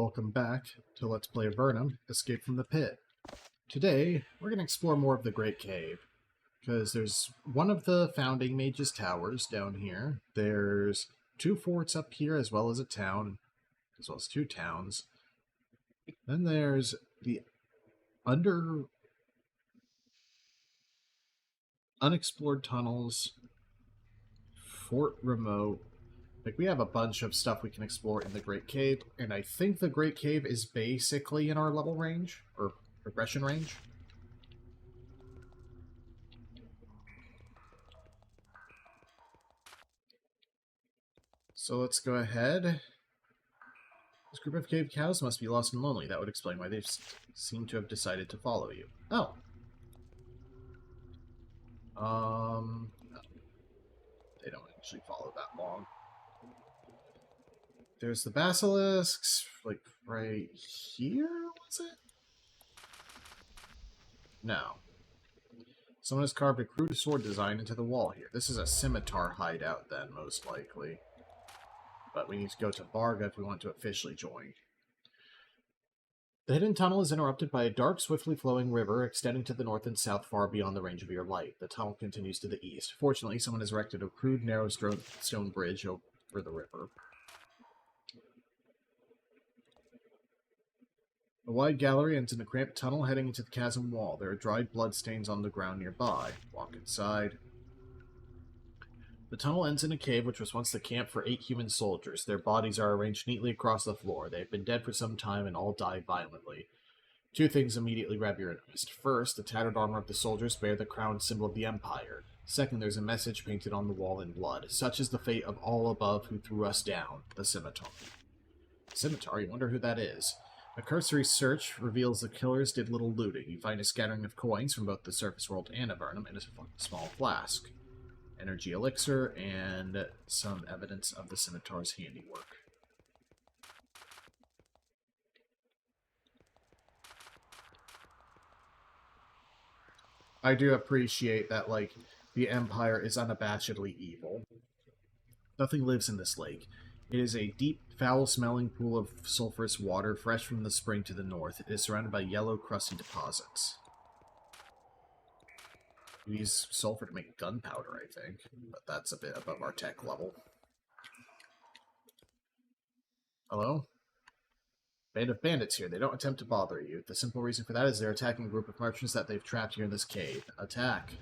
Welcome back to Let's Play Avernum, Escape from the Pit. Today, we're going to explore more of the Great Cave, because there's one of the Founding Mage's towers down here, there's two forts up here, as well as a town, as well as two towns. Then there's the unexplored tunnels, Fort Remote. Like, we have a bunch of stuff we can explore in the Great Cave, and I think the Great Cave is basically in our level range, or progression range. So let's go ahead. This group of cave cows must be lost and lonely. That would explain why they seem to have decided to follow you. Oh. No. They don't actually follow that long. There's the basilisks, like, right here, was it? No. Someone has carved a crude sword design into the wall here. This is a scimitar hideout, then, most likely. But we need to go to Varga if we want to officially join. The hidden tunnel is interrupted by a dark, swiftly flowing river extending to the north and south far beyond the range of your light. The tunnel continues to the east. Fortunately, someone has erected a crude, narrow stone bridge over the river. A wide gallery ends in a cramped tunnel heading into the chasm wall. There are dried bloodstains on the ground nearby. Walk inside. The tunnel ends in a cave which was once the camp for 8 human soldiers. Their bodies are arranged neatly across the floor. They have been dead for some time and all died violently. Two things immediately grab your interest. First, the tattered armor of the soldiers bear the crowned symbol of the Empire. Second, there's a message painted on the wall in blood. Such is the fate of all above who threw us down. The Scimitar. Scimitar? You wonder who that is. A cursory search reveals the killers did little looting. You find a scattering of coins from both the surface world and Avernum in a small flask. Energy elixir, and some evidence of the Scimitar's handiwork. I do appreciate that, like, the Empire is unabashedly evil. Nothing lives in this lake. It is a deep, foul-smelling pool of sulphurous water, fresh from the spring to the north. It is surrounded by yellow, crusty deposits. We use sulfur to make gunpowder, I think, but that's a bit above our tech level. Hello? Band of bandits here. They don't attempt to bother you. The simple reason for that is they're attacking a group of merchants that they've trapped here in this cave. Attack.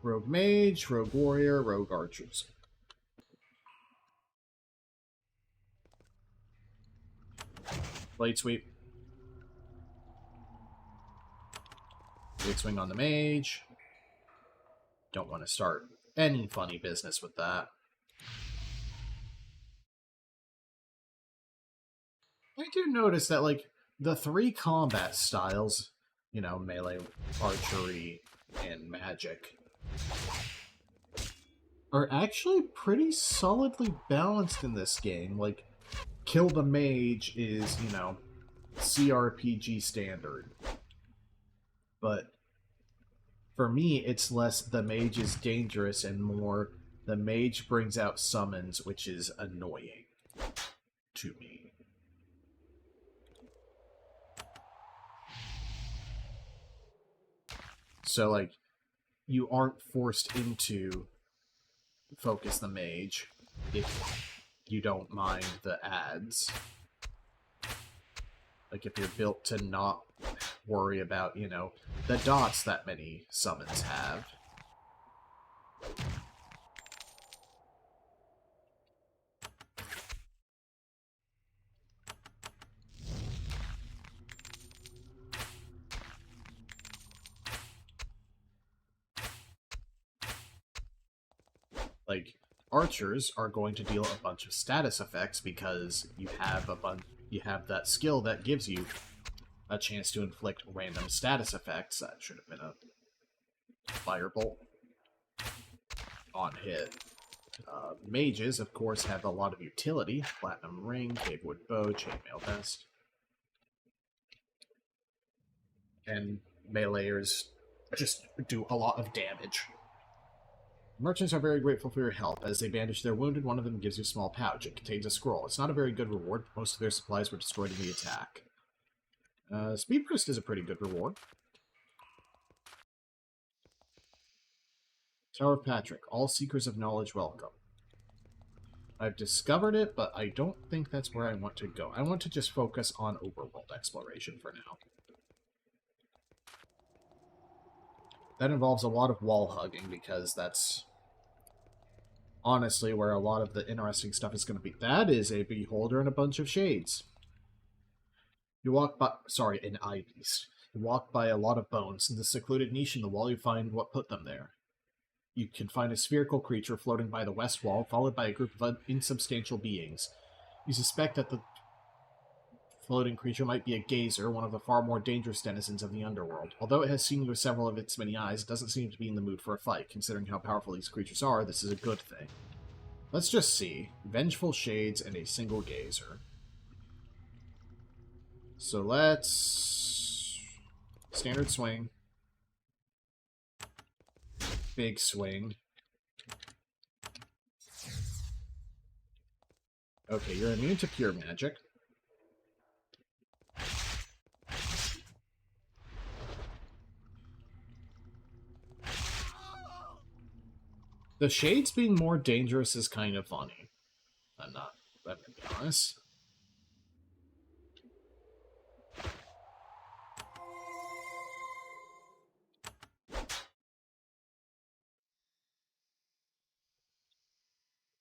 Rogue mage, rogue warrior, rogue archers. Blade sweep. Blade swing on the mage. Don't want to start any funny business with that. I do notice that, like, the 3 combat styles, you know, melee, archery, and magic, are actually pretty solidly balanced in this game. Like, kill the mage is, you know, CRPG standard. But for me, it's less the mage is dangerous and more the mage brings out summons, which is annoying to me. So, like, you aren't forced into focus the mage if you don't mind the ads. Like, if you're built to not worry about, you know, the dots that many summons have. Like, archers are going to deal a bunch of status effects because you have that skill that gives you a chance to inflict random status effects. That should have been a firebolt on hit. Mages, of course, have a lot of utility. Platinum ring, cavewood bow, chainmail vest. And meleeers just do a lot of damage. Merchants are very grateful for your help. As they bandage their wounded, one of them gives you a small pouch. It contains a scroll. It's not a very good reward. Most of their supplies were destroyed in the attack. Speed Burst is a pretty good reward. Tower of Patrick. All seekers of knowledge welcome. I've discovered it, but I don't think that's where I want to go. I want to just focus on overworld exploration for now. That involves a lot of wall hugging, because that's honestly where a lot of the interesting stuff is going to be. That is a beholder and a bunch of shades. You walk by... Sorry, an eye beast. You walk by a lot of bones. In the secluded niche in the wall, you find what put them there. You can find a spherical creature floating by the west wall, followed by a group of insubstantial beings. You suspect that the floating creature might be a gazer, one of the far more dangerous denizens of the underworld. Although it has seen you with several of its many eyes, it doesn't seem to be in the mood for a fight. Considering how powerful these creatures are, this is a good thing. Let's just see. Vengeful shades and a single gazer. So let's... Standard swing. Big swing. Okay, you're immune to pure magic. The shades being more dangerous is kind of funny. I'm gonna be honest.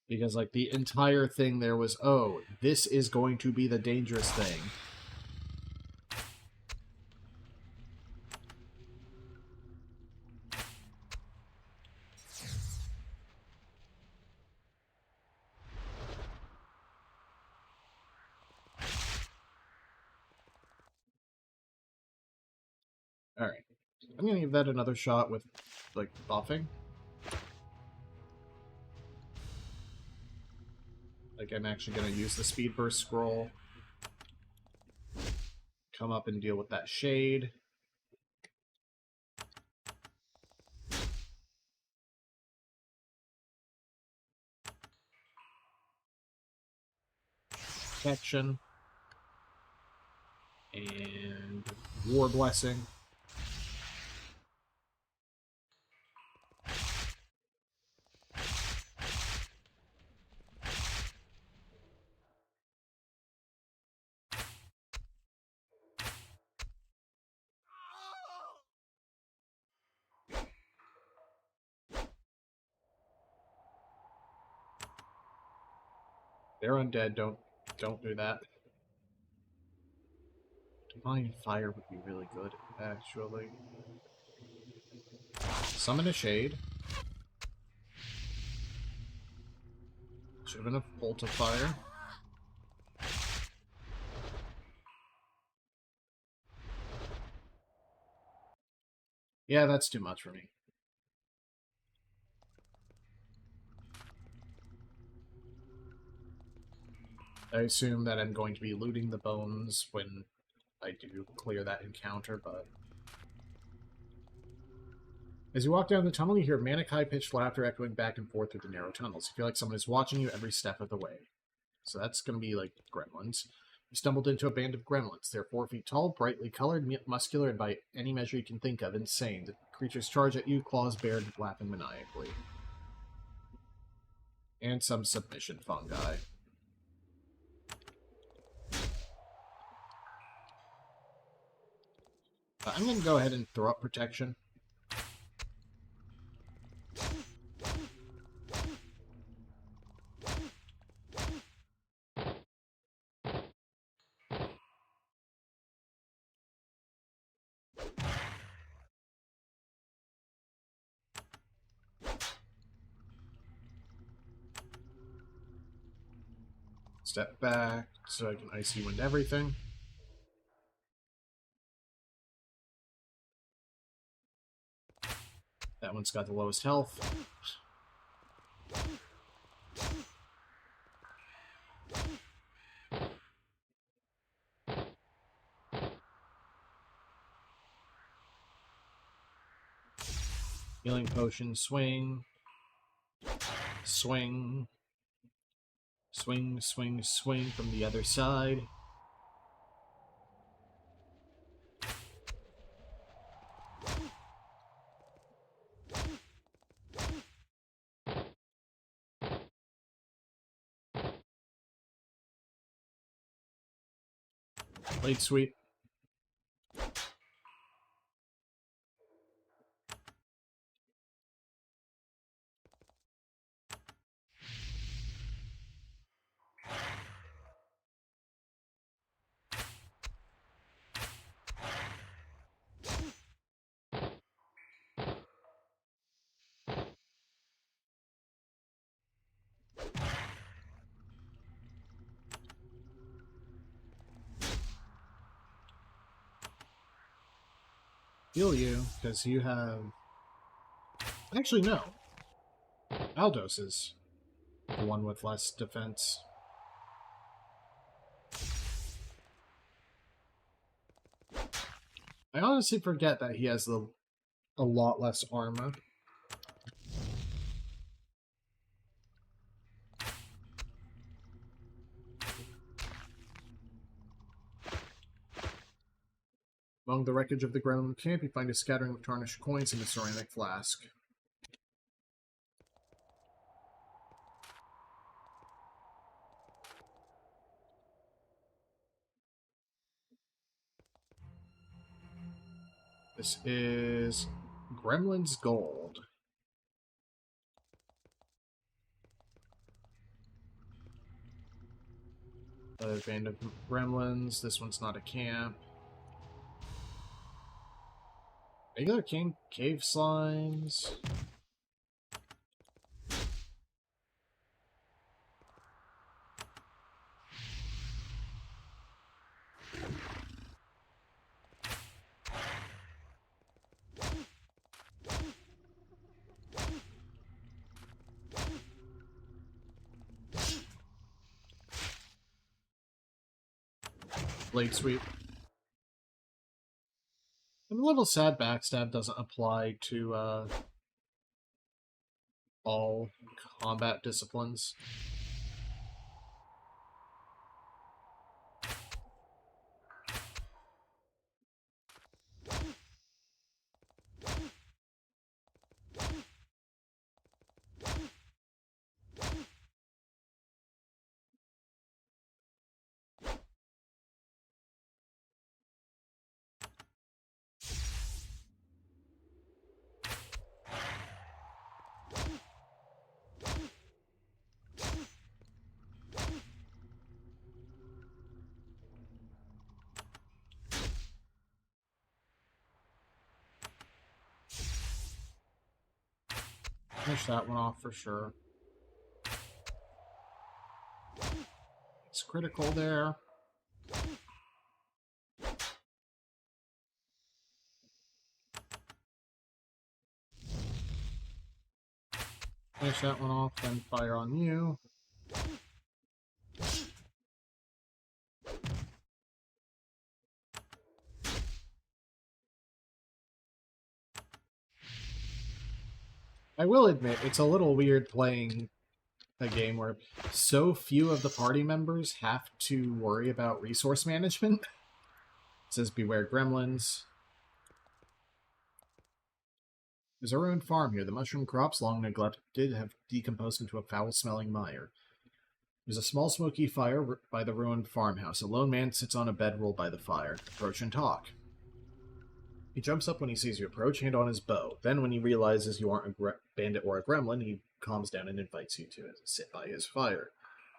Because, like, the entire thing there was, oh, this is going to be the dangerous thing. Alright. I'm gonna give that another shot with, like, buffing. Like, I'm actually gonna use the Speed Burst scroll. Come up and deal with that shade. Protection. And War Blessing. They're undead, don't do that. Divine Fire would be really good, actually. Summon a Shade. Should have been a Bolt of Fire. Yeah, that's too much for me. I assume that I'm going to be looting the bones when I do clear that encounter, but... As you walk down the tunnel, you hear manic high-pitched laughter echoing back and forth through the narrow tunnels. You feel like someone is watching you every step of the way. So that's going to be like gremlins. You stumbled into a band of gremlins. They're 4 feet tall, brightly colored, muscular, and by any measure you can think of, insane. The creatures charge at you, claws bared, laughing maniacally. And some submission fungi. I'm going to go ahead and throw up protection. Step back so I can icy wind everything. That one's got the lowest health. Healing potion, swing. Swing. Swing, swing, swing from the other side. Blade sweep. Heal you, because you have... Actually, no. Aldos is the one with less defense. I honestly forget that he has a lot less armor. Among the wreckage of the Gremlin camp, you find a scattering of tarnished coins in a ceramic flask. This is Gremlin's Gold. Another band of gremlins. This one's not a camp. Regular cave slimes. Blade sweep. I'm a little sad backstab doesn't apply to all combat disciplines. Finish that one off for sure. It's critical there. Finish that one off, then fire on you. I will admit, it's a little weird playing a game where so few of the party members have to worry about resource management. It says beware gremlins. There's a ruined farm here. The mushroom crops, long neglected, have decomposed into a foul-smelling mire. There's a small smoky fire by the ruined farmhouse. A lone man sits on a bedroll by the fire. Approach and talk. He jumps up when he sees you approach, hand on his bow. Then, when he realizes you aren't a bandit or a gremlin, he calms down and invites you to sit by his fire.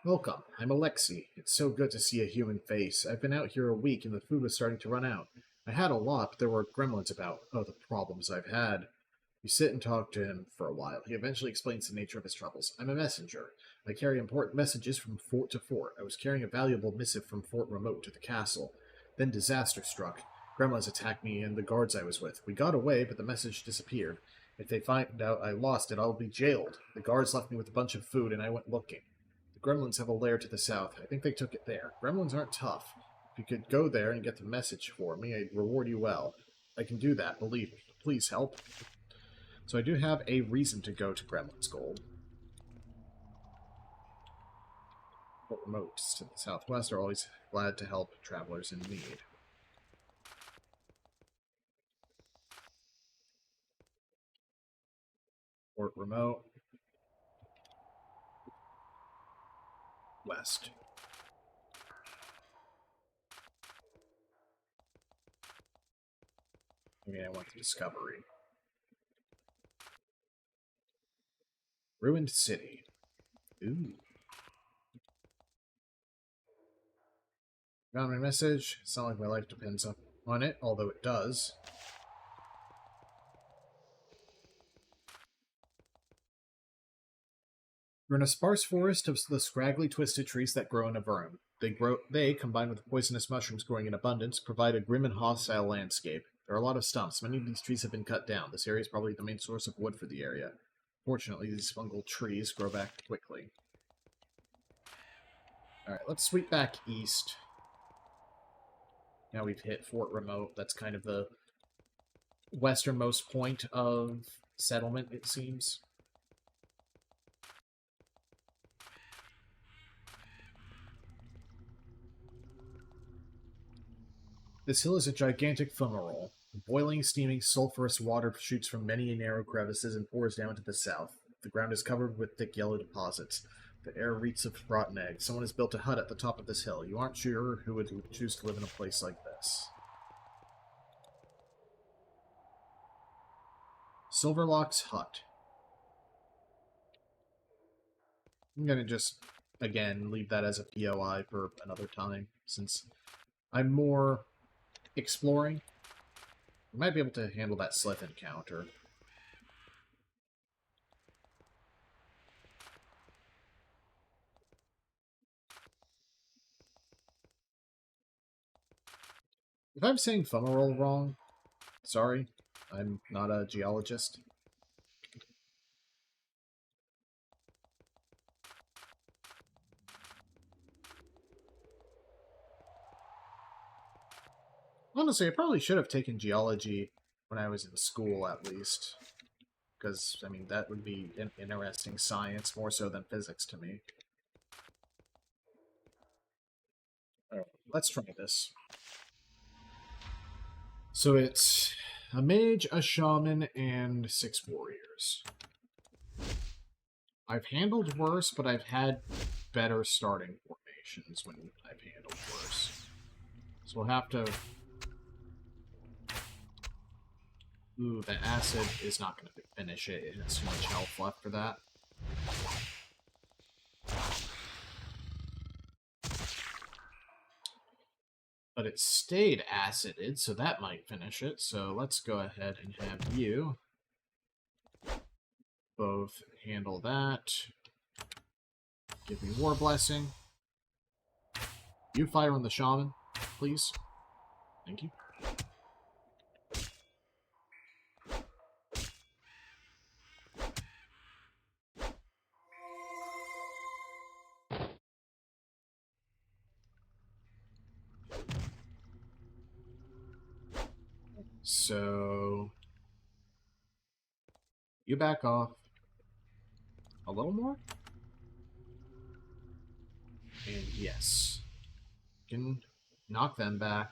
Welcome, I'm Alexi. It's so good to see a human face. I've been out here a week and the food was starting to run out. I had a lot, but there were gremlins about. Oh, the problems I've had. You sit and talk to him for a while. He eventually explains the nature of his troubles. I'm a messenger. I carry important messages from fort to fort. I was carrying a valuable missive from Fort Remote to the castle. Then disaster struck. Gremlins attacked me and the guards I was with. We got away, but the message disappeared. If they find out I lost it, I'll be jailed. The guards left me with a bunch of food, and I went looking. The gremlins have a lair to the south. I think they took it there. Gremlins aren't tough. If you could go there and get the message for me, I'd reward you well. I can do that, believe me. Please help. So I do have a reason to go to Gremlin's Gold. Fort Remotes to the southwest are always glad to help travelers in need. Fort Remote. West. Okay, I want the Discovery. Ruined City. Ooh. Found my message. It's not like my life depends on it, although it does. We're in a sparse forest of the scraggly, twisted trees that grow in Avernum. They, combined with the poisonous mushrooms growing in abundance, provide a grim and hostile landscape. There are a lot of stumps. Many of these trees have been cut down. This area is probably the main source of wood for the area. Fortunately, these fungal trees grow back quickly. Alright, let's sweep back east. Now we've hit Fort Remote. That's kind of the westernmost point of settlement, it seems. This hill is a gigantic fumarole. Boiling, steaming, sulphurous water shoots from many narrow crevices and pours down to the south. The ground is covered with thick yellow deposits. The air reeks of rotten eggs. Someone has built a hut at the top of this hill. You aren't sure who would choose to live in a place like this. Silverlock's hut. I'm going to just, again, leave that as a POI for another time, since I'm more exploring. We might be able to handle that Slith encounter. If I'm saying fumarole wrong, sorry. I'm not a geologist. Honestly, I probably should have taken geology when I was in school, at least. Because, I mean, that would be an interesting science, more so than physics to me. Alright, let's try this. So it's a mage, a shaman, and 6 warriors. I've handled worse, but I've had better starting formations when I've handled worse. So we'll have to... Ooh, the acid is not going to finish it. It has too much health left for that. But it stayed acided, so that might finish it. So let's go ahead and have you both handle that. Give me War Blessing. You fire on the Shaman, please. Thank you. So... you back off. A little more? And yes. You can knock them back.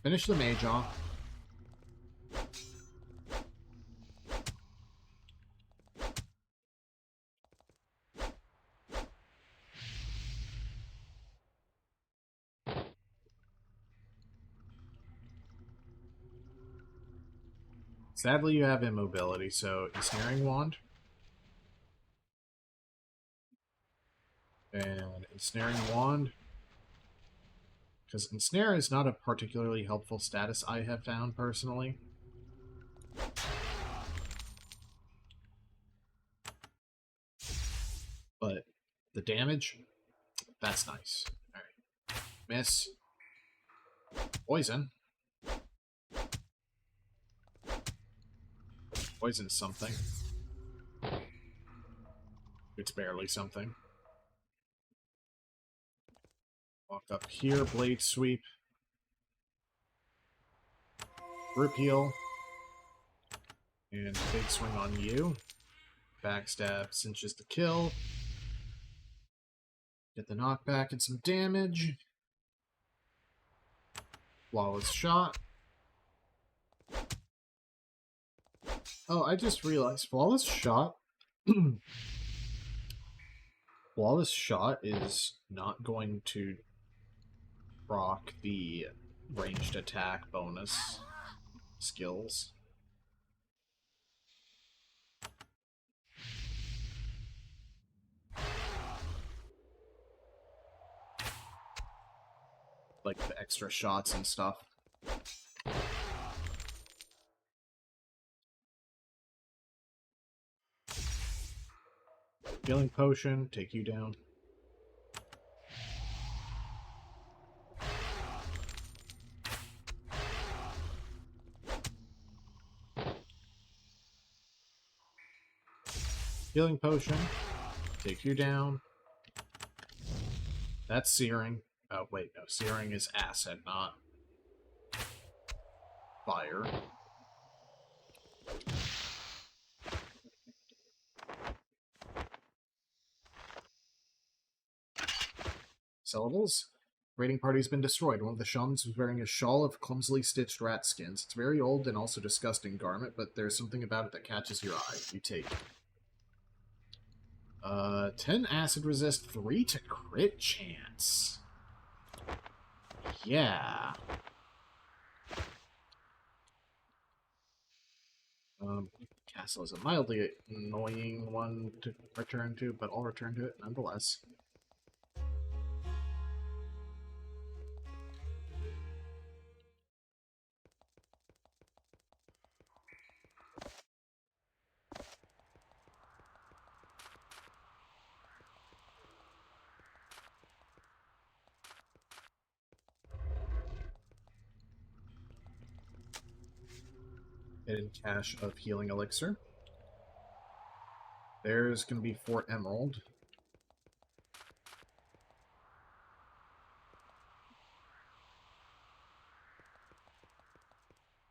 Finish the mage off. Sadly, you have immobility, so Ensnaring Wand. And Ensnaring Wand. Because Ensnare is not a particularly helpful status I have found, personally. But the damage, that's nice. Alright. Miss. Poison. Poison's something. It's barely something. Walk up here, Blade Sweep. Group Heal. And Big Swing on you. backstab cinches the kill. Get the knockback and some damage. Flawless shot. Oh, I just realized flawless shot. Flawless shot is not going to proc the ranged attack bonus skills. Like the extra shots and stuff. Healing potion, take you down. Healing potion, take you down. That's searing. Oh, wait, no. Searing is acid, not fire. Syllables? Raiding party's been destroyed. One of the shamans was wearing a shawl of clumsily stitched rat skins. It's a very old and also disgusting garment, but there's something about it that catches your eye. You take it. 10 acid resist, 3 to crit chance. Yeah. Castle is a mildly annoying one to return to, but I'll return to it nonetheless. Hidden cache of healing elixir. There's going to be 4 emerald.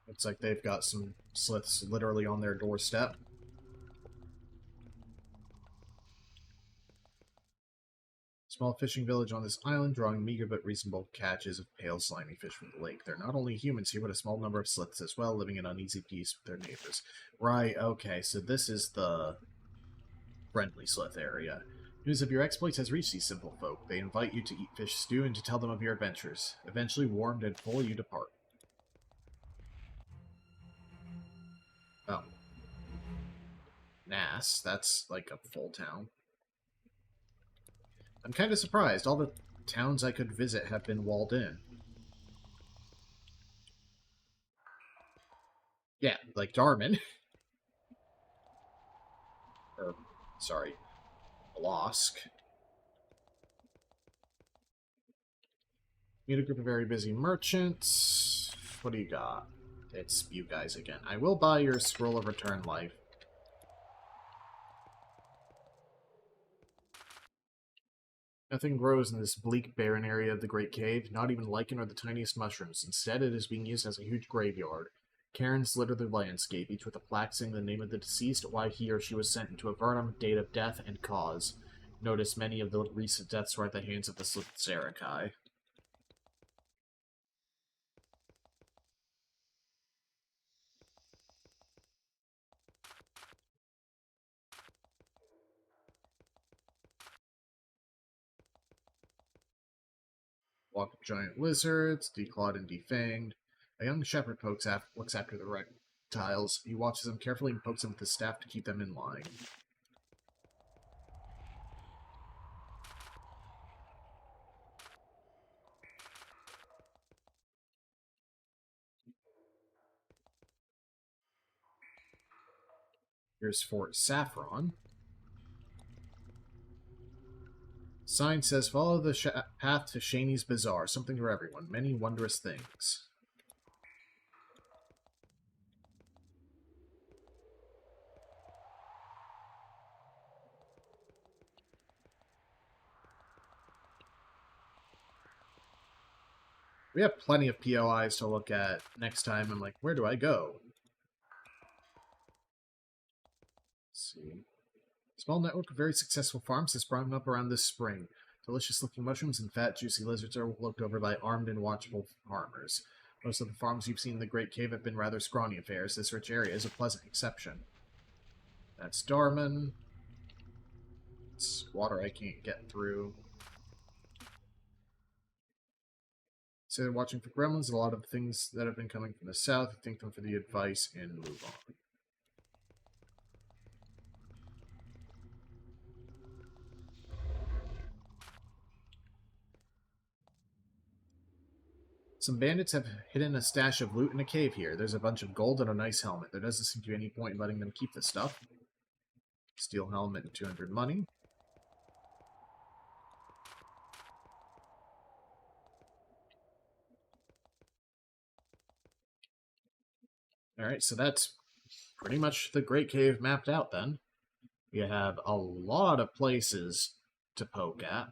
Looks like they've got some sliths literally on their doorstep. Small fishing village on this island, drawing meager but reasonable catches of pale, slimy fish from the lake. There are not only humans here, but a small number of sliths as well, living in uneasy peace with their neighbors. Right, okay, so this is the friendly slith area. News of your exploits has reached these simple folk. They invite you to eat fish stew and to tell them of your adventures. Eventually, warmed and full, you depart. Oh. Nass, that's like a full town. I'm kind of surprised. All the towns I could visit have been walled in. Yeah, like Darman. Or, sorry, Losk. Meet a group of very busy merchants. What do you got? It's you guys again. I will buy your Scroll of Return Life. Nothing grows in this bleak, barren area of the Great Cave, not even lichen or the tiniest mushrooms. Instead, it is being used as a huge graveyard. Cairns litter the landscape, each with a plaque saying the name of the deceased, why he or she was sent into Avernum, date of death, and cause. Notice many of the recent deaths were at the hands of the Zerakai. Walk of giant lizards, declawed and defanged. A young shepherd looks after the reptiles. He watches them carefully and pokes them with his staff to keep them in line. Here's Fort Saffron. Sign says, follow the path to Shaney's Bazaar. Something for everyone. Many wondrous things. We have plenty of POIs to look at next time. I'm like, where do I go? Let's see. Small network of very successful farms has sprung up around this spring. Delicious-looking mushrooms and fat, juicy lizards are looked over by armed and watchful farmers. Most of the farms you've seen in the Great Cave have been rather scrawny affairs. This rich area is a pleasant exception. That's Darman. It's water I can't get through. So they're watching for gremlins. A lot of things that have been coming from the south. Thank them for the advice and move on. Some bandits have hidden a stash of loot in a cave here. There's a bunch of gold and a nice helmet. There doesn't seem to be any point in letting them keep this stuff. Steel helmet and 200 money. Alright, so that's pretty much the Great Cave mapped out then. We have a lot of places to poke at.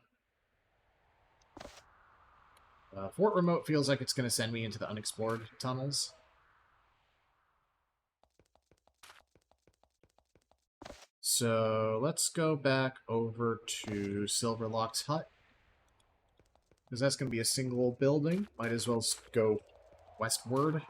Fort Remote feels like it's going to send me into the unexplored tunnels. So let's go back over to Silverlock's hut. Because that's going to be a single building. Might as well go westward.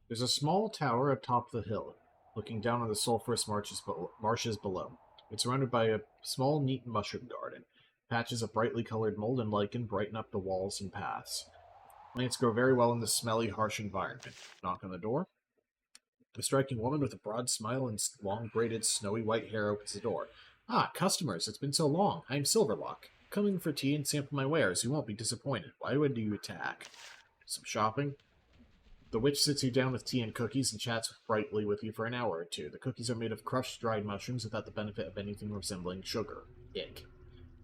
There's a small tower atop the hill, looking down on the sulphurous marshes below. It's surrounded by a small, neat mushroom garden. Patches of brightly colored mold and lichen brighten up the walls and paths. Plants grow very well in this smelly, harsh environment. Knock on the door. A striking woman with a broad smile and long, braided, snowy white hair opens the door. Ah, customers, it's been so long. I'm Silverlock. Coming for tea and sample my wares. You won't be disappointed. Why would you attack? Some shopping? The witch sits you down with tea and cookies and chats brightly with you for an hour or two. The cookies are made of crushed dried mushrooms without the benefit of anything resembling sugar. Ick.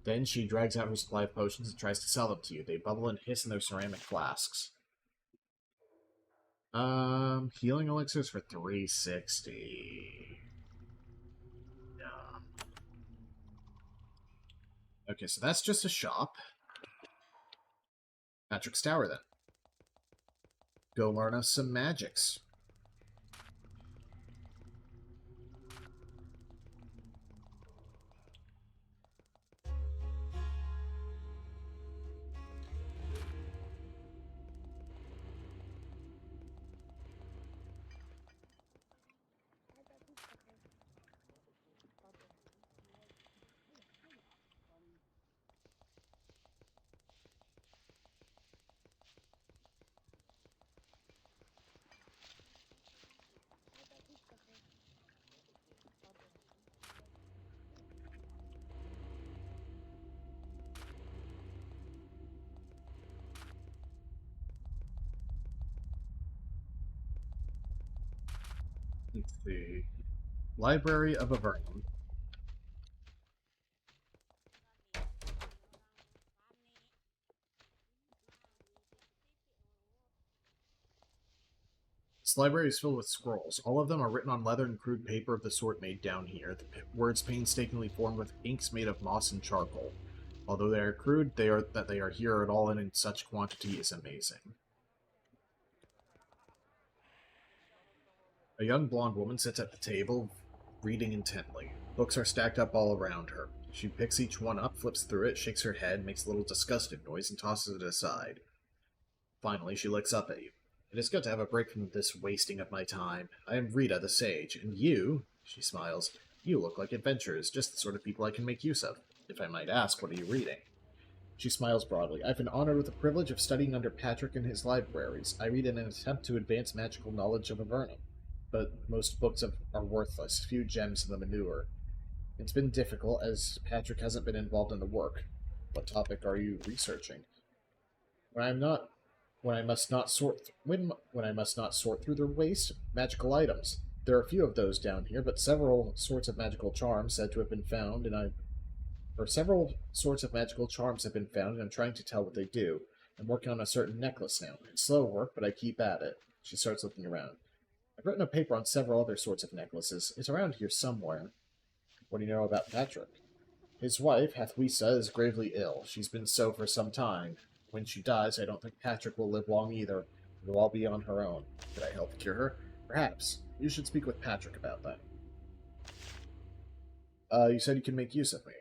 Then she drags out her supply of potions and tries to sell them to you. They bubble and hiss in their ceramic flasks. Healing elixirs for 360. Yeah. Okay, so that's just a shop. Patrick's Tower, then. Go learn us some magics. Let's see. Library of Avernum. This library is filled with scrolls. All of them are written on leather and crude paper of the sort made down here. The words painstakingly formed with inks made of moss and charcoal. Although they are crude, that they are here at all and in such quantity is amazing. A young blonde woman sits at the table, reading intently. Books are stacked up all around her. She picks each one up, flips through it, shakes her head, makes a little disgusted noise, and tosses it aside. Finally, she looks up at you. It is good to have a break from this wasting of my time. I am Rita the Sage, and you, she smiles, you look like adventurers, just the sort of people I can make use of. If I might ask, what are you reading? She smiles broadly. I've been honored with the privilege of studying under Patrick in his libraries. I read in an attempt to advance magical knowledge of Avernum. But most books are worthless, few gems in the manure. It's been difficult, as Patrick hasn't been involved in the work. What topic are you researching? When I'm not when I must not sort when I must not sort through the waste, magical items. There are a few of those down here, but several sorts of magical charms said to have been found, several sorts of magical charms have been found, and I'm trying to tell what they do. I'm working on a certain necklace now. It's slow work, but I keep at it. She starts looking around. I've written a paper on several other sorts of necklaces. It's around here somewhere. What do you know about Patrick? His wife, Hathwisa, is gravely ill. She's been so for some time. When she dies, I don't think Patrick will live long either. It'll all be on her own. Could I help cure her? Perhaps. You should speak with Patrick about that. You said you can make use of me.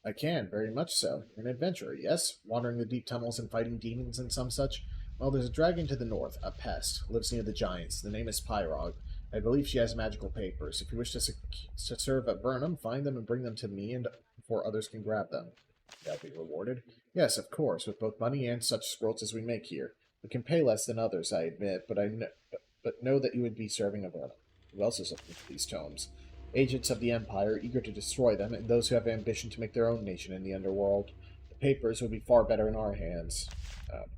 I can, very much so. You're an adventurer, yes? Wandering the deep tunnels and fighting demons and some such? Well, there's a dragon to the north, a pest, lives near the giants. The name is Pyrog. I believe she has magical papers. If you wish to serve Avernum, find them and bring them to me and before others can grab them. That'll be rewarded. Yes, of course, with both money and such scrolls as we make here. We can pay less than others, I admit, but know that you would be serving Avernum. Who else is looking for these tomes? Agents of the Empire, eager to destroy them, and those who have ambition to make their own nation in the underworld. The papers would be far better in our hands.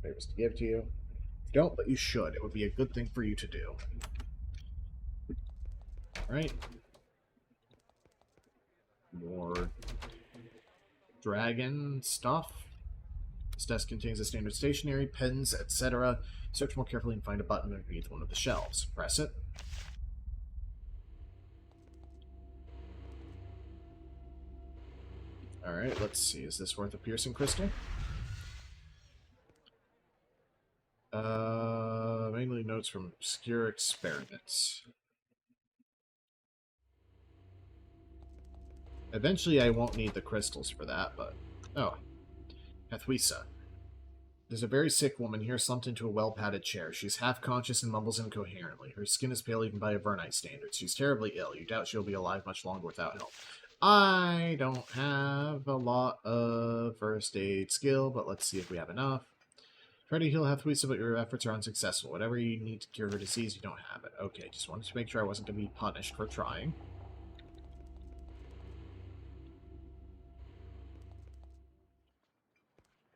Papers to give to you. If you don't, but you should. It would be a good thing for you to do. Alright. More dragon stuff. This desk contains a standard stationery, pens, etc. Search more carefully and find a button underneath one of the shelves. Press it. Alright, let's see. Is this worth a piercing crystal? Mainly notes from obscure experiments. Eventually I won't need the crystals for that, but... Oh. Hathwisa. There's a very sick woman here slumped into a well-padded chair. She's half-conscious and mumbles incoherently. Her skin is pale even by Avernite standards. She's terribly ill. You doubt she'll be alive much longer without help. I don't have a lot of first aid skill, but let's see if we have enough. Try to heal Hathwisa, but your efforts are unsuccessful. Whatever you need to cure her disease, you don't have it. Okay, just wanted to make sure I wasn't going to be punished for trying.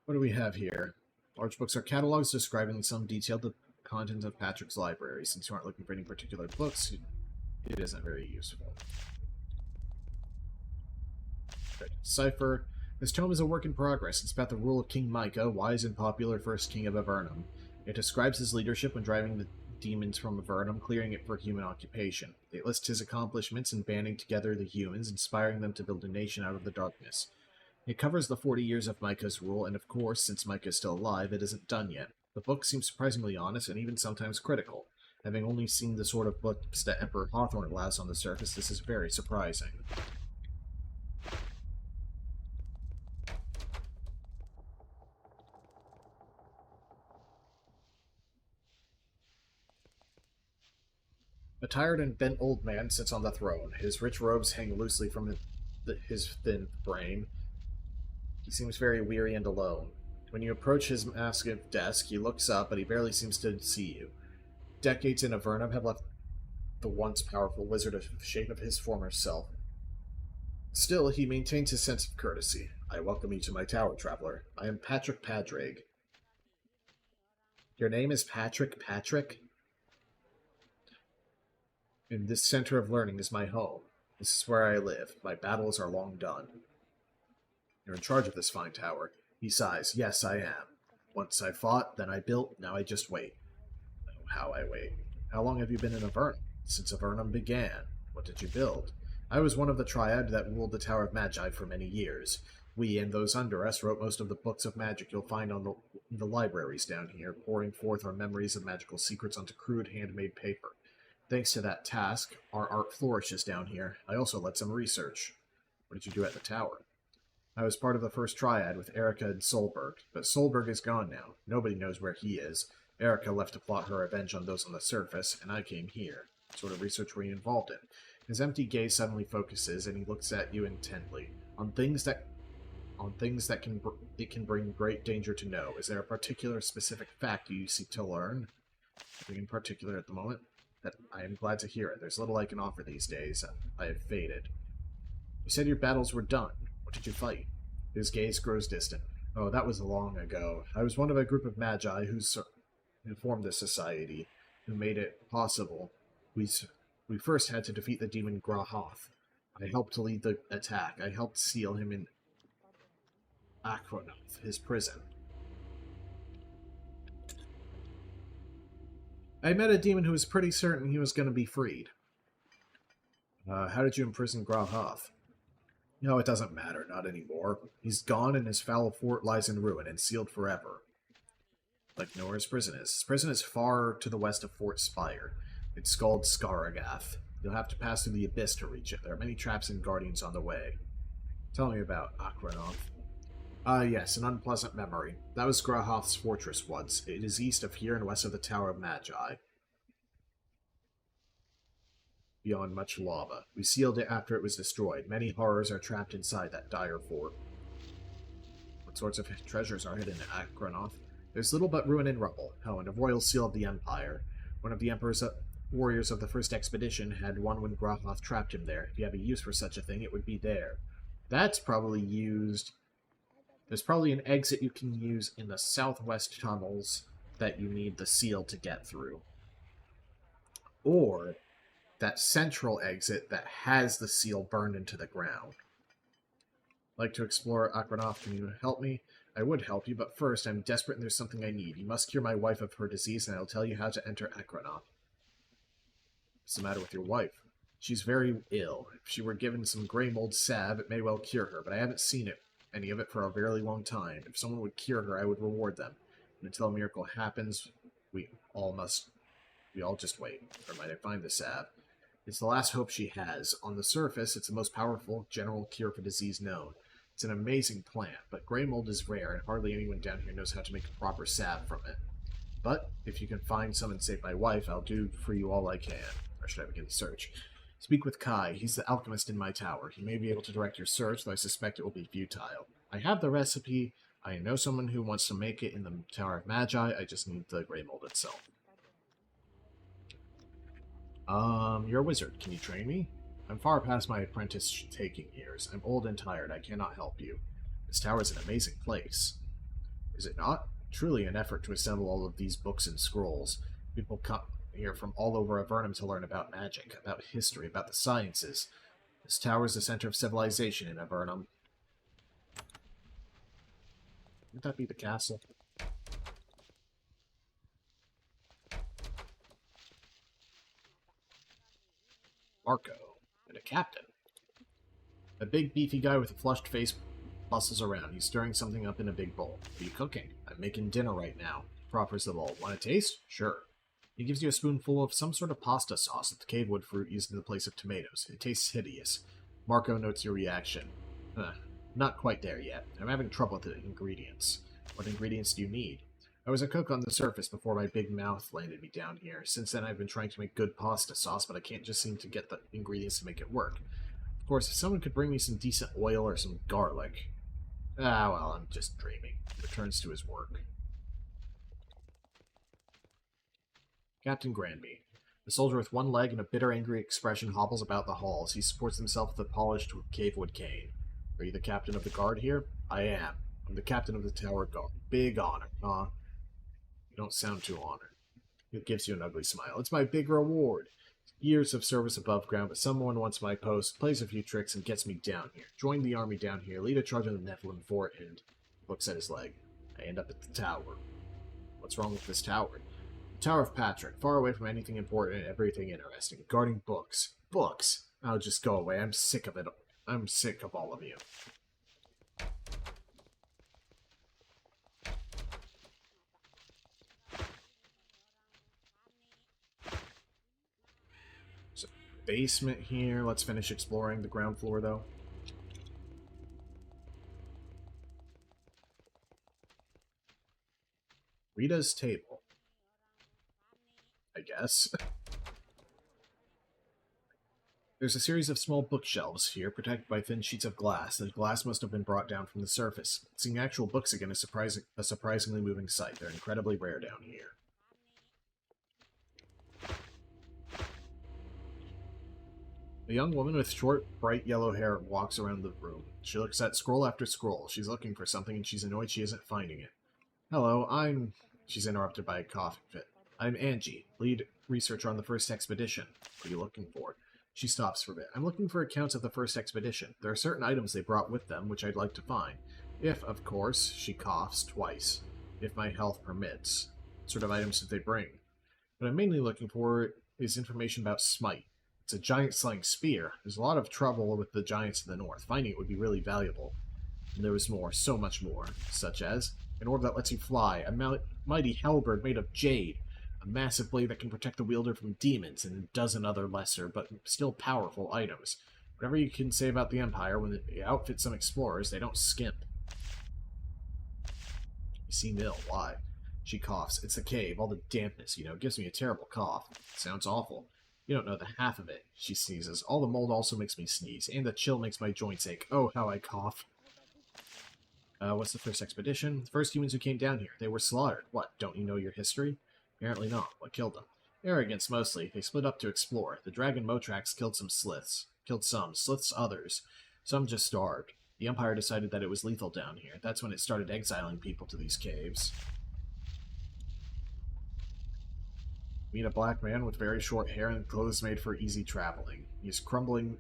What do we have here? Large books are catalogs describing in some detail the content of Patrick's library. Since you aren't looking for any particular books, it isn't very useful. Cipher. This tome is a work in progress. It's about the rule of King Micah, wise and popular first king of Avernum. It describes his leadership when driving the demons from Avernum, clearing it for human occupation. It lists his accomplishments in banding together the humans, inspiring them to build a nation out of the darkness. It covers the 40 years of Micah's rule, and of course, since Micah is still alive, it isn't done yet. The book seems surprisingly honest and even sometimes critical. Having only seen the sort of books that Emperor Hawthorne allows on the surface, this is very surprising. A tired and bent old man sits on the throne. His rich robes hang loosely from his thin frame. He seems very weary and alone. When you approach his massive desk, he looks up, but he barely seems to see you. Decades in Avernum have left the once powerful wizard of the shape of his former self. Still, he maintains his sense of courtesy. I welcome you to my tower, traveler. I am Patrick Padraig. Your name is Patrick? And this center of learning is my home. This is where I live. My battles are long done. You're in charge of this fine tower. He sighs. Yes, I am. Once I fought, then I built, now I just wait. Oh, how I wait. How long have you been in Avernum? Since Avernum began. What did you build? I was one of the triad that ruled the Tower of Magi for many years. We and those under us wrote most of the books of magic you'll find on the libraries down here, pouring forth our memories of magical secrets onto crude handmade paper. Thanks to that task, our art flourishes down here. I also led some research. What did you do at the tower? I was part of the first triad with Erica and Solberg, but Solberg is gone now. Nobody knows where he is. Erica left to plot her revenge on those on the surface, and I came here. What sort of research were you involved in? His empty gaze suddenly focuses, and he looks at you intently. On things that it can bring great danger to know. Is there a particular specific fact you seek to learn? Nothing in particular at the moment. That I am glad to hear it. There's little I can offer these days. I have faded. You said your battles were done. What did you fight? His gaze grows distant. Oh, that was long ago. I was one of a group of magi who formed this society, who made it possible. We first had to defeat the demon Grahoth. I helped to lead the attack. I helped seal him in Aquanoth, his prison. I met a demon who was pretty certain he was going to be freed. How did you imprison Grahoth? No, it doesn't matter, not anymore. He's gone and his foul fort lies in ruin and sealed forever. Like know where his prison is. His prison is far to the west of Fort Spire. It's called Skaragath. You'll have to pass through the abyss to reach it. There are many traps and guardians on the way. Tell me about Akronov. Yes, an unpleasant memory. That was Grahoth's fortress once. It is east of here and west of the Tower of Magi. Beyond much lava. We sealed it after it was destroyed. Many horrors are trapped inside that dire fort. What sorts of treasures are hidden in Akronov? There's little but ruin and rubble. Oh, and a royal seal of the Empire. One of the Emperor's warriors of the first expedition had one when Grahoth trapped him there. If you have a use for such a thing, it would be there. That's probably used... There's probably an exit you can use in the southwest tunnels that you need the seal to get through. Or that central exit that has the seal burned into the ground. Like to explore Akronov, can you help me? I would help you, but first, I'm desperate and there's something I need. You must cure my wife of her disease, and I'll tell you how to enter Akronov. What's the matter with your wife? She's very ill. If she were given some grey mold salve, it may well cure her, but I haven't seen any of it for a very long time. If someone would cure her, I would reward them. And until a miracle happens, we all just wait. Or might I find the salve? It's the last hope she has. On the surface, it's the most powerful general cure for disease known. It's an amazing plant, but grey mold is rare, and hardly anyone down here knows how to make a proper salve from it. But if you can find some and save my wife, I'll do for you all I can. Or should I begin the search? Speak with Kai. He's the alchemist in my tower. He may be able to direct your search, though I suspect it will be futile. I have the recipe. I know someone who wants to make it in the Tower of Magi. I just need the grey mold itself. You're a wizard. Can you train me? I'm far past my apprentice-taking years. I'm old and tired. I cannot help you. This tower is an amazing place. Is it not? Truly an effort to assemble all of these books and scrolls. People come here from all over Avernum to learn about magic, about history, about the sciences. This tower is the center of civilization in Avernum. Would that be the castle? Marco. And a captain. A big, beefy guy with a flushed face bustles around. He's stirring something up in a big bowl. What are you cooking? I'm making dinner right now. He proffers the bowl. Want a taste? Sure. He gives you a spoonful of some sort of pasta sauce with cavewood fruit used in the place of tomatoes. It tastes hideous. Marco notes your reaction. Not quite there yet. I'm having trouble with the ingredients. What ingredients do you need? I was a cook on the surface before my big mouth landed me down here. Since then I've been trying to make good pasta sauce, but I can't just seem to get the ingredients to make it work. Of course, if someone could bring me some decent oil or some garlic... well, I'm just dreaming. He returns to his work. Captain Granby. The soldier with one leg and a bitter, angry expression hobbles about the halls. He supports himself with a polished cavewood cane. Are you the captain of the guard here? I am. I'm the captain of the tower guard. Big honor, huh? You don't sound too honored. It gives you an ugly smile. It's my big reward. Years of service above ground, but someone wants my post, plays a few tricks, and gets me down here. Join the army down here, lead a charge on the Nephilim fort, and looks at his leg. I end up at the tower. What's wrong with this tower? The Tower of Patrick, far away from anything important and everything interesting. Guarding books. Books! I'll just go away. I'm sick of it. I'm sick of all of you. So, basement here. Let's finish exploring the ground floor, though. Rita's table. I guess. There's a series of small bookshelves here, protected by thin sheets of glass. The glass must have been brought down from the surface. Seeing actual books again is a surprisingly moving sight. They're incredibly rare down here. A young woman with short, bright yellow hair walks around the room. She looks at scroll after scroll. She's looking for something, and she's annoyed she isn't finding it. Hello, She's interrupted by a coughing fit. I'm Angie, lead researcher on the first expedition. What are you looking for? She stops for a bit. I'm looking for accounts of the first expedition. There are certain items they brought with them, which I'd like to find. If, of course, she coughs twice. If my health permits. What sort of items did they bring? What I'm mainly looking for is information about Smite. It's a giant slaying spear. There's a lot of trouble with the giants in the north. Finding it would be really valuable. And there was more, so much more. Such as, An orb that lets you fly. A mighty halberd made of jade. A massive blade that can protect the wielder from demons, and a dozen other lesser, but still powerful items. Whatever you can say about the Empire, when they outfit some explorers, they don't skimp. You seem ill. Why? She coughs. It's the cave. All the dampness, you know, gives me a terrible cough. Sounds awful. You don't know the half of it. She sneezes. All the mold also makes me sneeze, and the chill makes my joints ache. Oh, how I cough. What's the first expedition? The first humans who came down here. They were slaughtered. What, don't you know your history? Apparently not. What killed them? Arrogance, mostly. They split up to explore. The dragon Motrax killed some sliths. Killed some. Sliths others. Some just starved. The Empire decided that it was lethal down here. That's when it started exiling people to these caves. Meet a black man with very short hair and clothes made for easy traveling. He's crumbling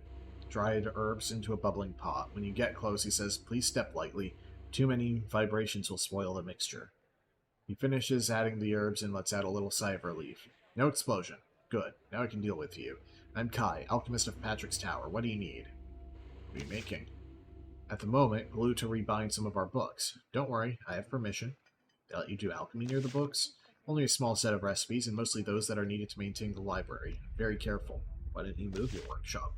dried herbs into a bubbling pot. When you get close, he says, "Please step lightly. Too many vibrations will spoil the mixture." He finishes adding the herbs and lets out a little sigh of relief. No explosion. Good. Now I can deal with you. I'm Kai, alchemist of Patrick's Tower. What do you need? What are you making? At the moment, glue to rebind some of our books. Don't worry, I have permission. They let you do alchemy near the books? Only a small set of recipes, and mostly those that are needed to maintain the library. Very careful. Why didn't you move your workshop?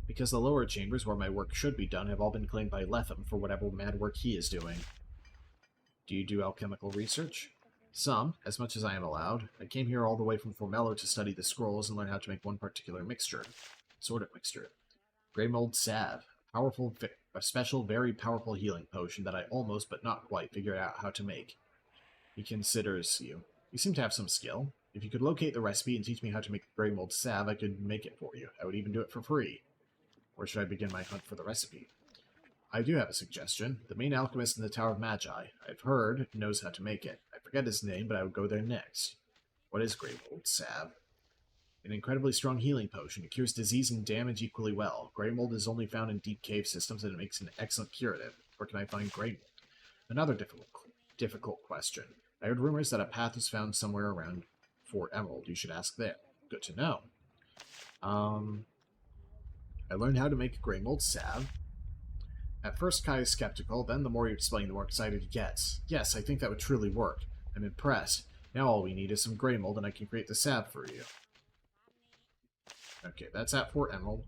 Because the lower chambers where my work should be done have all been claimed by Lethem for whatever mad work he is doing. Do you do alchemical research? Some, as much as I am allowed. I came here all the way from Formello to study the scrolls and learn how to make one particular mixture. Sort of mixture. Grey mold salve. A special, very powerful healing potion that I almost, but not quite, figured out how to make. He considers you. You seem to have some skill. If you could locate the recipe and teach me how to make grey mold salve, I could make it for you. I would even do it for free. Where should I begin my hunt for the recipe? I do have a suggestion. The main alchemist in the Tower of Magi, I've heard, knows how to make it. I forget his name, but I would go there next. What is grey mold salve? An incredibly strong healing potion. It cures disease and damage equally well. Grey mold is only found in deep cave systems, and it makes an excellent curative. Where can I find grey mold? Another difficult question. I heard rumors that a path was found somewhere around Fort Emerald. You should ask there. Good to know. I learned how to make grey mold salve. At first, Kai is skeptical, then the more you explain, the more excited he gets. Yes, I think that would truly work. I'm impressed. Now all we need is some grey mold, and I can create the salve for you. Okay, that's at Fort Emerald.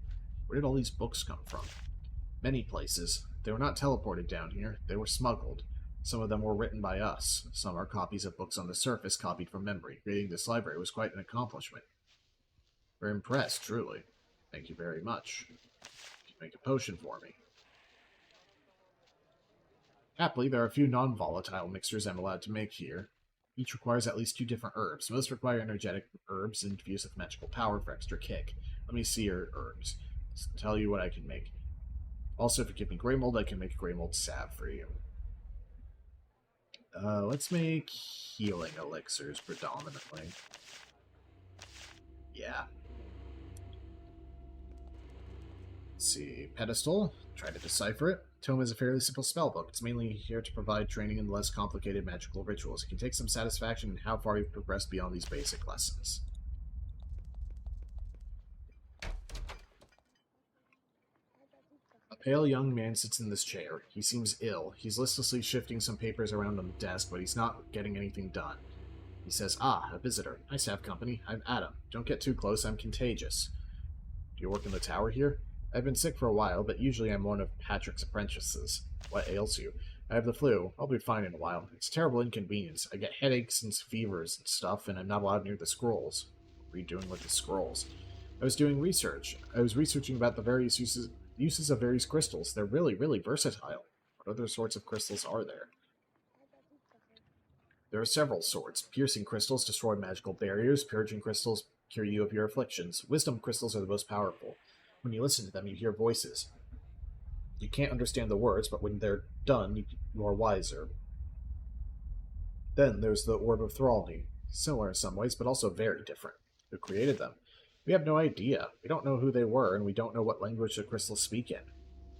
Where did all these books come from? Many places. They were not teleported down here. They were smuggled. Some of them were written by us. Some are copies of books on the surface, copied from memory. Creating this library was quite an accomplishment. We're impressed, truly. Thank you very much. You can make a potion for me. Happily, there are a few non-volatile mixtures I'm allowed to make here. Each requires at least 2 different herbs. Most require energetic herbs infused with magical power for extra kick. Let me see your herbs. Tell you what I can make. Also, if you give me grey mold, I can make grey mold salve for you. Let's make healing elixirs predominantly. Yeah. Let's see. Pedestal. Try to decipher it. Tome is a fairly simple spellbook. It's mainly here to provide training in less complicated magical rituals. It can take some satisfaction in how far you've progressed beyond these basic lessons. A pale young man sits in this chair. He seems ill. He's listlessly shifting some papers around on the desk, but he's not getting anything done. He says, "Ah, a visitor. Nice to have company. I'm Adam. Don't get too close, I'm contagious." "Do you work in the tower here?" "I've been sick for a while, but usually I'm one of Patrick's apprentices." "What ails you?" "I have the flu. I'll be fine in a while. It's a terrible inconvenience. I get headaches and fevers and stuff, and I'm not allowed near the scrolls." "What are you doing with the scrolls?" "I was doing research. I was researching about the various uses of various crystals. They're really, really versatile." "What other sorts of crystals are there?" "There are several sorts. Piercing crystals destroy magical barriers. Purging crystals cure you of your afflictions. Wisdom crystals are the most powerful. When you listen to them, you hear voices. You can't understand the words, but when they're done, you are wiser. Then there's the Orb of Thralny. Similar in some ways, but also very different. Who created them? We have no idea. We don't know who they were, and we don't know what language the crystals speak in.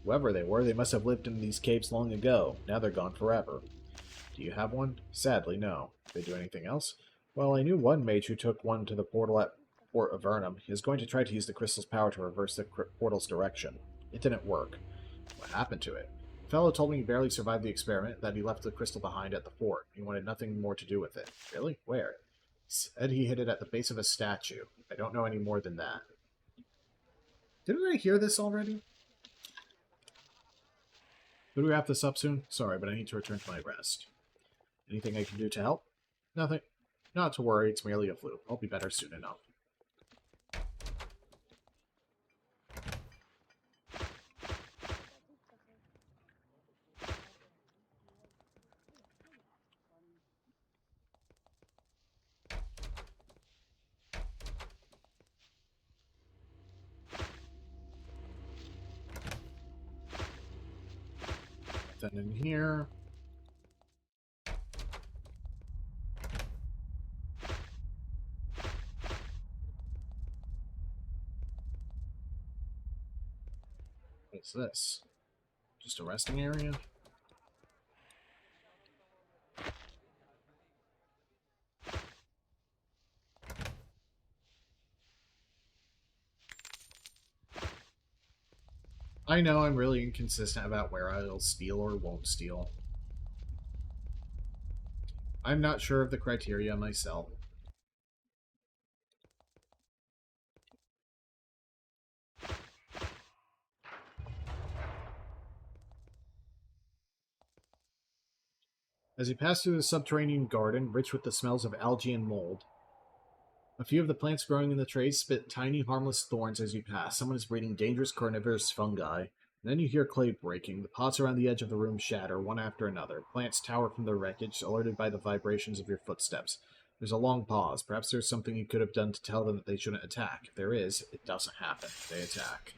Whoever they were, they must have lived in these caves long ago. Now they're gone forever." "Do you have one?" "Sadly, no." "They do anything else?" "Well, I knew one mage who took one to the portal at Fort Avernum. He is going to try to use the crystal's power to reverse the portal's direction. It didn't work." "What happened to it?" fellow told me he barely survived the experiment, that he left the crystal behind at the fort. He wanted nothing more to do with it. Really? Where? He said he hid it at the base of a statue. I don't know any more than that. Didn't I hear this already? Could we wrap this up soon? Sorry, but I need to return to my rest. Anything I can do to help? Nothing. Not to worry, it's merely a flu. I'll be better soon enough. Then in here. What's this? Just a resting area? I know I'm really inconsistent about where I'll steal or won't steal. I'm not sure of the criteria myself. As you pass through the subterranean garden, rich with the smells of algae and mold, a few of the plants growing in the trays spit tiny, harmless thorns as you pass. Someone is breeding dangerous carnivorous fungi. And then you hear clay breaking. The pots around the edge of the room shatter, one after another. Plants tower from their wreckage, alerted by the vibrations of your footsteps. There's a long pause. Perhaps there's something you could have done to tell them that they shouldn't attack. If there is, it doesn't happen. They attack.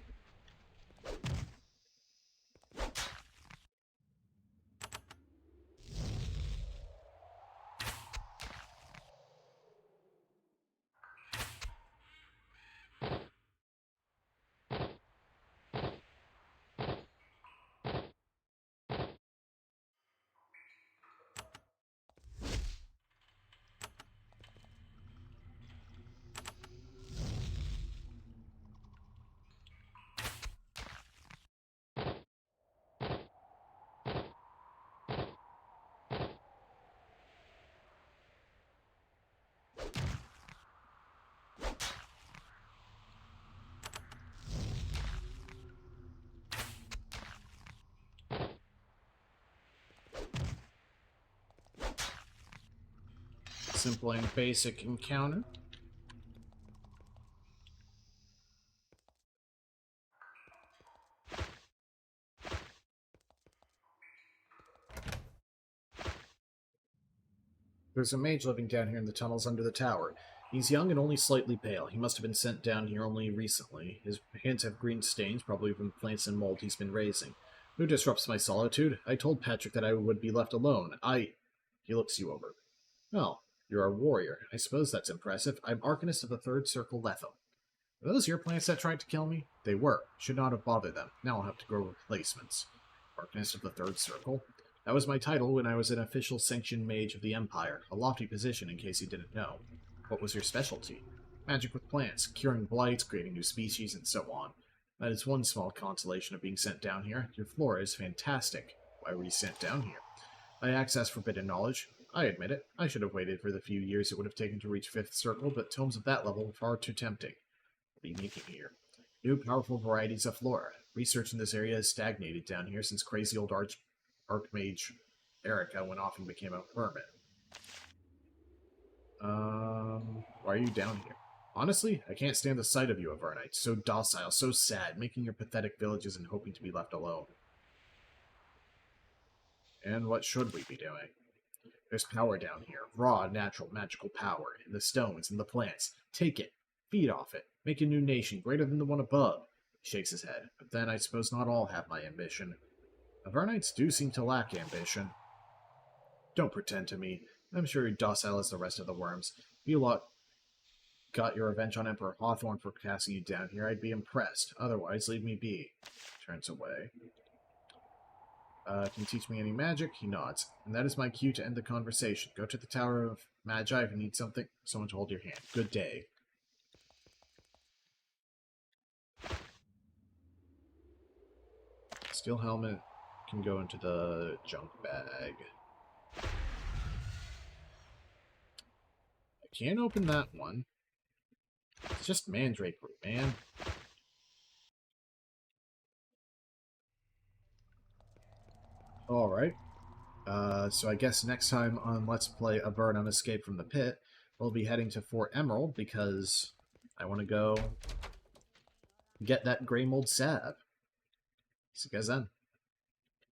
Simple and basic encounter. There's a mage living down here in the tunnels under the tower. He's young and only slightly pale. He must have been sent down here only recently. His hands have green stains, probably from plants and mold he's been raising. Who disrupts my solitude? I told Patrick that I would be left alone. He looks you over. Well, you're a warrior. I suppose that's impressive. I'm Arcanist of the Third Circle Letham. Are those your plants that tried to kill me? They were. Should not have bothered them. Now I'll have to grow replacements. Arcanist of the Third Circle? That was my title when I was an official sanctioned mage of the Empire, a lofty position in case you didn't know. What was your specialty? Magic with plants, curing blights, creating new species, and so on. That is one small consolation of being sent down here. Your flora is fantastic. Why were you sent down here? I access forbidden knowledge. I admit it. I should have waited for the few years it would have taken to reach Fifth Circle, but tomes of that level were far too tempting. What are you making here? New powerful varieties of flora. Research in this area has stagnated down here since crazy old Archmage Erica went off and became a hermit. Why are you down here? Honestly, I can't stand the sight of you, Avernite. So docile, so sad, making your pathetic villages and hoping to be left alone. And what should we be doing? There's power down here. Raw, natural, magical power. In the stones, in the plants. Take it. Feed off it. Make a new nation, greater than the one above. He shakes his head. But then I suppose not all have my ambition. Avernites do seem to lack ambition. Don't pretend to me. I'm sure you're docile as the rest of the worms. If you lot got your revenge on Emperor Hawthorne for casting you down here, I'd be impressed. Otherwise, leave me be. Turns away. Can you teach me any magic? He nods. And that is my cue to end the conversation. Go to the Tower of Magi if you need something. Someone to hold your hand. Good day. Steel helmet. can go into the junk bag. I can't open that one. It's just mandrake root, man. Alright. So I guess next time on Let's Play Avernum Escape from the Pit, we'll be heading to Fort Emerald because I want to go get that gray mold sab. See you guys then.